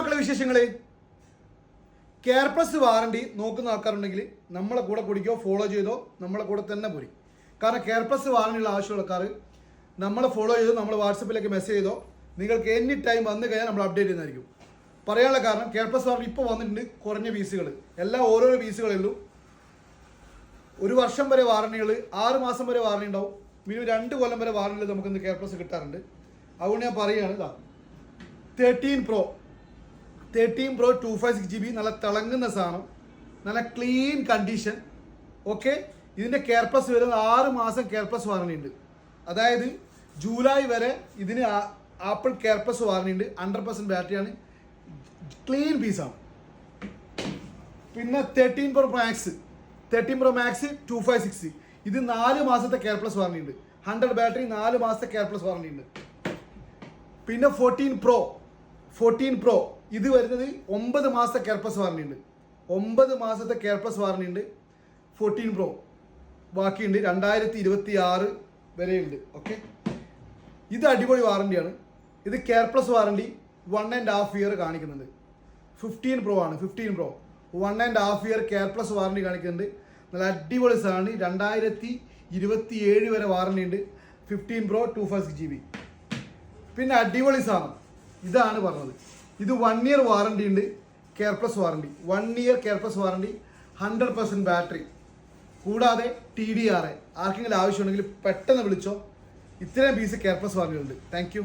മക്കളെ വിശേഷങ്ങൾ. Care plus warranty നോക്കുന്ന ആൾക്കാരുണ്ടെങ്കിൽ നമ്മളെ കൂടെ കുടിക്കോ ഫോളോ ചെയ്തോ നമ്മളെ കൂടെ തന്നെ പോരി. കാരണം കെയർ പ്ലസ് വാറണ്ടിയുള്ള ആവശ്യമുള്ള ആൾക്കാർ നമ്മളെ ഫോളോ ചെയ്തോ നമ്മൾ വാട്സപ്പിലേക്ക് മെസ്സേജ് ചെയ്തോ നിങ്ങൾക്ക് എനി ടൈം വന്നു കഴിഞ്ഞാൽ നമ്മൾ അപ്ഡേറ്റ് ചെയ്യുന്നതായിരിക്കും. പറയാനുള്ള കാരണം കെയർ പ്ലസ് വാറണ്ടി ഇപ്പോൾ വന്നിട്ടുണ്ട് കുറഞ്ഞ പീസുകൾ, എല്ലാം ഓരോരോ പീസുകളേ ഉള്ളൂ. 1 വർഷം വരെ വാറണ്ടികൾ, 6 മാസം വരെ വാറണ്ടി ഉണ്ടാവും, മിനിമം 2 കൊല്ലം വരെ വാറണ്ടികൾ നമുക്ക് ഇന്ന് കെയർ പ്ലസ് കിട്ടാറുണ്ട്. അതുകൊണ്ട് ഞാൻ പറയുകയാണ്, ഇതാ 13 Pro 256 GB നല്ല തിളങ്ങുന്ന സാധനം, നല്ല ക്ലീൻ കണ്ടീഷൻ. ഓക്കെ, ഇതിൻ്റെ കെയർ പ്ലസ് വരുന്നത് 6 മാസം കെയർ പ്ലസ് വാറണ്ടി ഉണ്ട്. അതായത് ജൂലൈ വരെ ഇതിന് ആപ്പിൾ കെയർ പ്ലസ് വാറണ്ടി ഉണ്ട്. 100% ബാറ്ററിയാണ്, ക്ലീൻ പീസാണ്. പിന്നെ 13 Pro Max 256, ഇത് 4 മാസത്തെ കെയർ പ്ലസ് വാറണ്ടി ഉണ്ട്. 100 ബാറ്ററി, 4 മാസത്തെ കെയർ പ്ലസ് വാറണ്ടി ഉണ്ട്. പിന്നെ 14 Pro ഇത് വരുന്നത് 9 മാസത്തെ കെയർ പ്ലസ് വാറണ്ടി ഉണ്ട്. 9 മാസത്തെ കെയർ പ്ലസ് വാറണ്ടി ഉണ്ട് 14 Pro. ബാക്കിയുണ്ട് 2026 വരെയുണ്ട്. ഓക്കെ, ഇത് അടിപൊളി വാറണ്ടിയാണ്. ഇത് കെയർ പ്ലസ് വാറണ്ടി 1.5 ഇയർ കാണിക്കുന്നുണ്ട്. 15 Pro ആണ്. 15 Pro 1.5 year care plus warranty കാണിക്കുന്നുണ്ട്. നല്ല അടിപൊളി സാധനം. 2027 വരെ വാറണ്ടി ഉണ്ട്. 15 Pro 256 GB. പിന്നെ അടിപൊളി സാധനം ഇതാണ് പറഞ്ഞത്. ഇത് 1 ഇയർ വാറണ്ടി ഉണ്ട്, care plus warranty. 1 year care plus warranty, 100% battery, കൂടാതെ TDR. ആർക്കെങ്കിലും ആവശ്യമുണ്ടെങ്കിൽ പെട്ടെന്ന് വിളിച്ചോ. ഇത്രയും പീസ് കെയർ പ്ലസ് വാറണ്ടി ഉണ്ട്. Thank you.